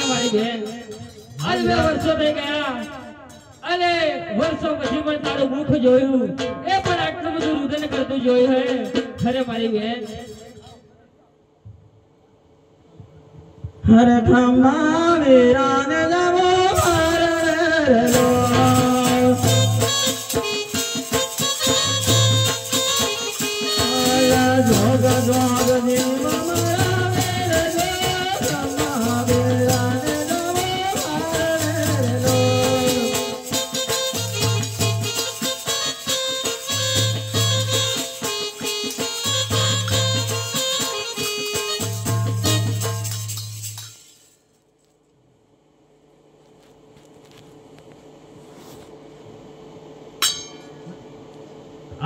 મારી બેન આજ 2 વર્ષો થઈ ગયા અને વર્ષો પછી પણ તારું મુખ જોયું એ પણ આટલું બધું રુદન કરતું જોયું હે ખરે મારી બેન હરે ખમ્મા વીરાને જાવો મારલો આયા જોગ જોગ દિલ મારા મેરલો ખમ્મા વીરાને જાવો મારલો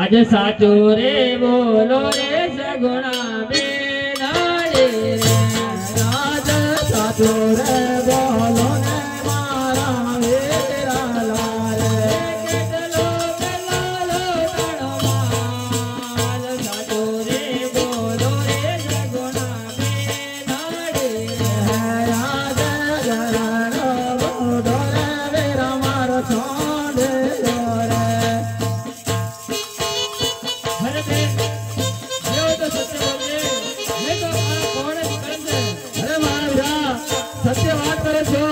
आज साचो रे बोलो रे सगुणा बेना रे राज साचो रे बोलो ने मारा मेरा लारे केतलो केलालो तणो माल साचो रे बोलो रे सगुणा बेना रे राज गरानो बोलो रे मेरा मारो छोड़े रे हरे बेन जो तो सत्य बोले मैं तो मारा कोण करन दे अरे मारा वीरा सत्य बात करे छो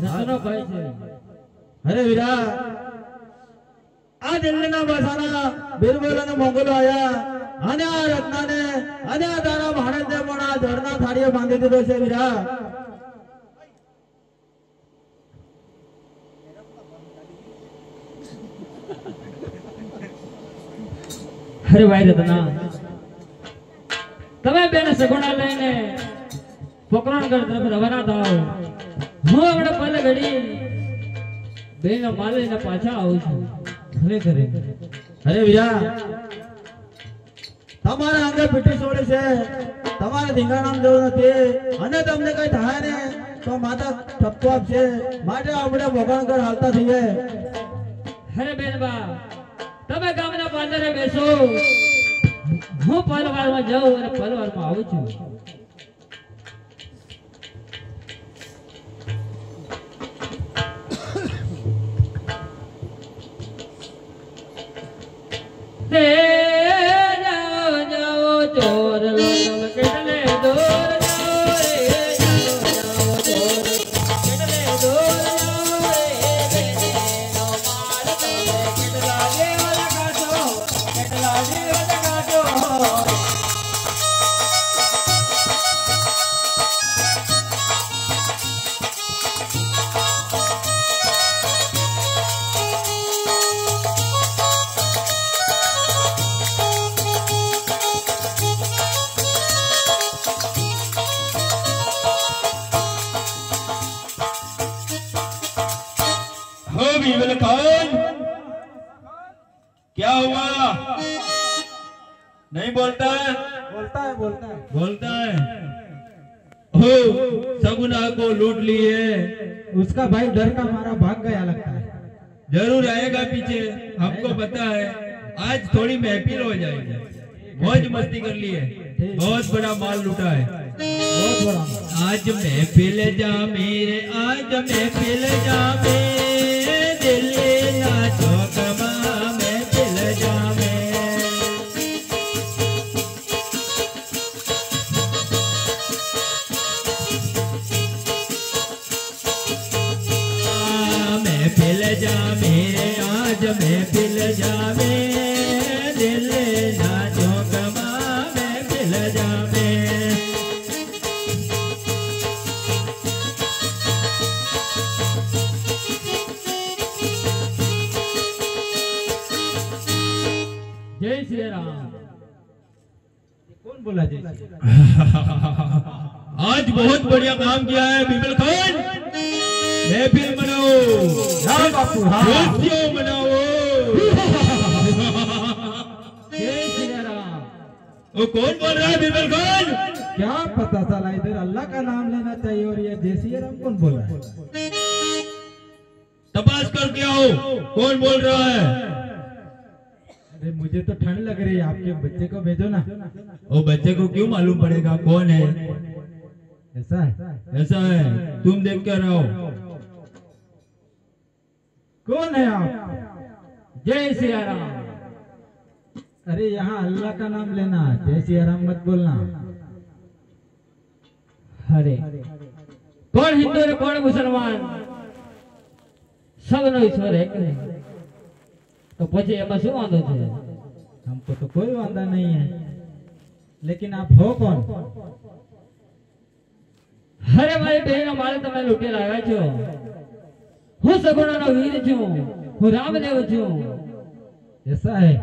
રતનો ભાઈ છે अरे वीरा आ दिल्लीना बसाना बिरबलाने मोंगलो आया અને આ રત્નાને અને આ તારા ભાણેજને પણ આ જળના થાળીએ બાંધી દીધો છે વીરા અરે ભાઈ રત્ના તમે બેન સગુણા લઈને પોકરણગઢ તરફ રવાના થાઓ હું હમણાં પલે ઘડી બેનો માલ લઈને પાછા આવું છું ખરે અરે વીરા તમારા અંગે પીઠી છોડી છે તમારે ધીંગાણામ જવું નથી અને તમને કઈ થાય ને તો માતા ઠપકો આપશે માટે આપણે ભગવાનગઢ હાલતા થઈએ અરે બેન બા તમે ગામના પાંદરે બેસો હું પલવારમાં જાઉં અને પલવારમાં આવું છું દે જાઓ જાઓ ચોર લો તમે કેટલે દૂર જાઓ રે જાઓ ચોર કેટલે દૂર જાઓ રે બેનો માલ તમે કેટલા દેવલ કાઢો કેટલા દેવલ કાઢો हो बीबल खान क्या हुआ नहीं बोलता है बोलता है हो सगुना को लूट लिए उसका भाई डर का मारा भाग गया लगता है जरूर आएगा पीछे हमको पता है आज थोड़ी महफिल हो जाएगी मौज मस्ती कर लिए बहुत बड़ा माल लूटा है बहुत बड़ा आज महफिल जा मेरे आज महफिल जा मेरे दिल ना चौकमा महफिल जा मेरे महफिल जामे आज महफिल जामे दिल ना चौकमा महफिल जामे जय श्री राम। कौन बोला जी? आज बहुत बढ़िया काम किया है बिमल खान। महफिल मनाओ। हाँ बापू, हाँ। खुशियों मनाओ। जय श्री राम। वो कौन बोल रहा है बिमल खान? क्या पता साला, इधर अल्लाह का नाम लेना चाहिए और ये जय श्री राम कौन बोला है? तपास करके आओ कौन बोल रहा है। अरे मुझे तो ठंड लग रही है, आपके बच्चे को भेजो ना। वो बच्चे को क्यों मालूम पड़ेगा कौन है? ऐसा है? ऐसा है, तुम देख कर आओ। कौन है आप? जय श्री राम। अरे यहाँ अल्लाह का नाम लेना, जय श्री राम मत बोलना। अरे कौन हिंदू ने कौन मुसलमान, सबनो ईश्वर एक है, तो પછી એમાં શું વાંધો છે? हमको तो कोई वादा नहीं है, लेकिन आप हो कौन? અરે મારી બહેનો મારે તમે લૂંટી લાવ્યા છો। હું સગુણાનો વીર છું, હું રામદેવ છું। ऐसा है?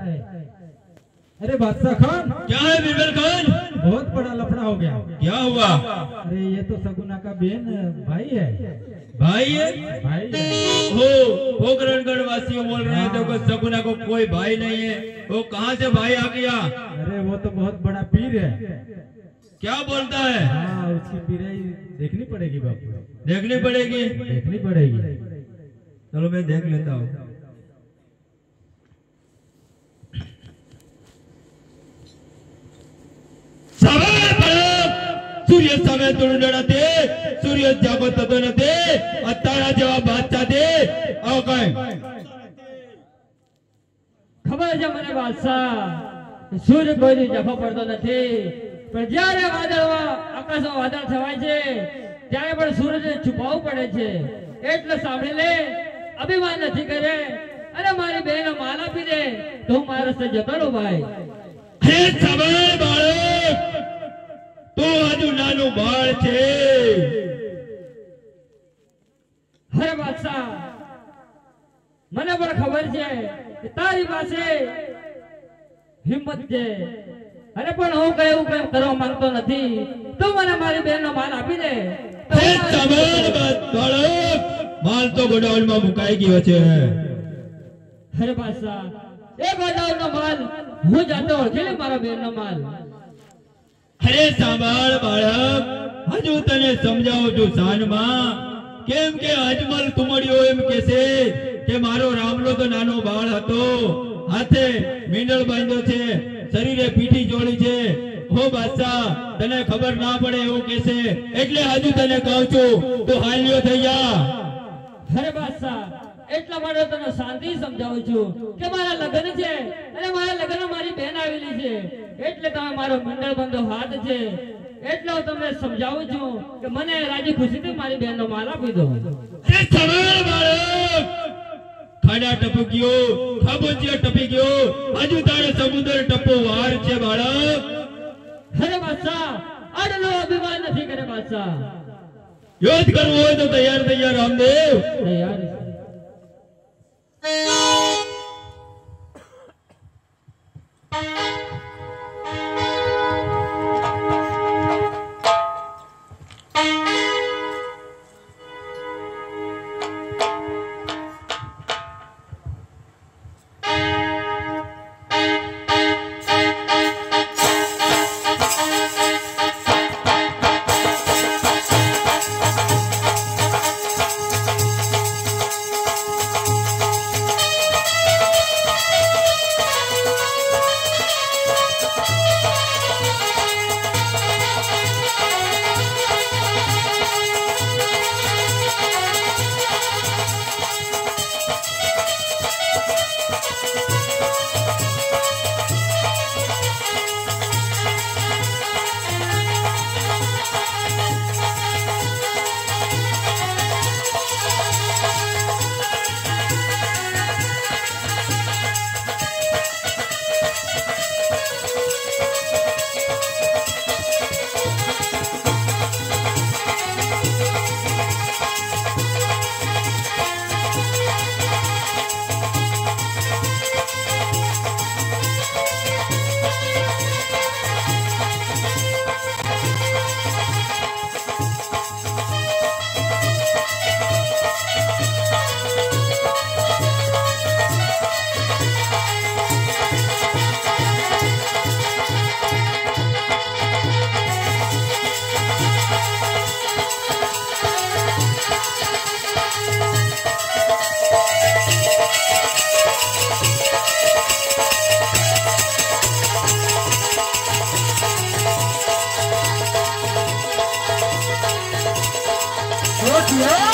अरे बादशाह खान, क्या है बिमल खान? बहुत बड़ा लफड़ा हो गया। क्या हुआ? अरे ये तो सगुना का बहन भाई है। भाई है? भाई है। हो पोखरणगढ़ वासियों बोल रहे थे कि सगुना को कोई भाई नहीं है। वो कहाँ से भाई आ गया? अरे वो तो बहुत बड़ा पीर है। क्या बोलता है? हाँ, उसकी पीराई देखनी पड़ेगी बापू, देखनी पड़ेगी। देखनी पड़ेगी। चलो मैं देख लेता हूँ। सूर्य समय तुडते सूर्य जागो ततो नते अत्तारा जेवा बादशाह दे आओ कहीं ખબર છે મને બાદશાહ, સૂર્ય કોઈ દી જફો પડતો નથી, પણ જ્યારે વાદળમાં આકાશમાં વાદળ છવાય છે ત્યારે પણ સૂરજને છુપાવવું પડે છે। એટલે સાંભળી લે, અભિમાન નથી કરે અને મારી બહેનો માલ આપી દે તો હું મારા રસ્તે જતો રહું ભાઈ। हे समय बाळक तो हजू नानो बाळ छे। અરે બાદશાહ, મને પણ ખબર છે કે તારી પાસે હિંમત છે, અરે પણ હું કઈ એવું કઈ કરવા માંગતો નથી, તું મને મારી બહેનનો માલ આપી દે તો हे હું મારા समय बाळक माल तो गोडाउन में मुकाई गयो छे। અરે બાદશાહ, એ ગોડાઉનનો માલ હું જાતે ઓળખી લે મારા બહેનનો માલ। अरे सांभाळ बाळक, हजू तने समजावो छू साનમાં केम के अजमल तुमड़ियो एम केसे के मारो रामलो तो नानो बाळ हतो, हाथे मींडळ बांध्यो छे, शरीरे पीठी जोड़ी छे। हो बादशाह तने खबर ना पड़े એવું કેસે એટલે હજુ તને કહું છું તું હાલ્યો થઈ જા। અરે બાદશાહ, એટલા માટે તને શાંતિ સમજાવું છું કે મારા લગ્ન છે અને મારા લગ્નમાં મારી બહેન આવેલી છે, એટલે તમે મારો મંડળ બંધો હાથ છે, એટલે હું તમને સમજાવું છું કે મને રાજી ખુશીથી મારી બહેનનો માલ આપી દો। અરે સંભાળ બાળક, ખાડા ટપી ગયો, ખાબોચિયા ટપી ગયો, હજુ તારે સમુદ્ર ટપો વાર છે બાળક। અરે બાદશાહ, આટલો અભિમાન નથી કરે બાદશાહ। યુદ્ધ કરવું હોય તો તૈયાર થઈ જા રામદેવ। તૈયાર છે। Yeah.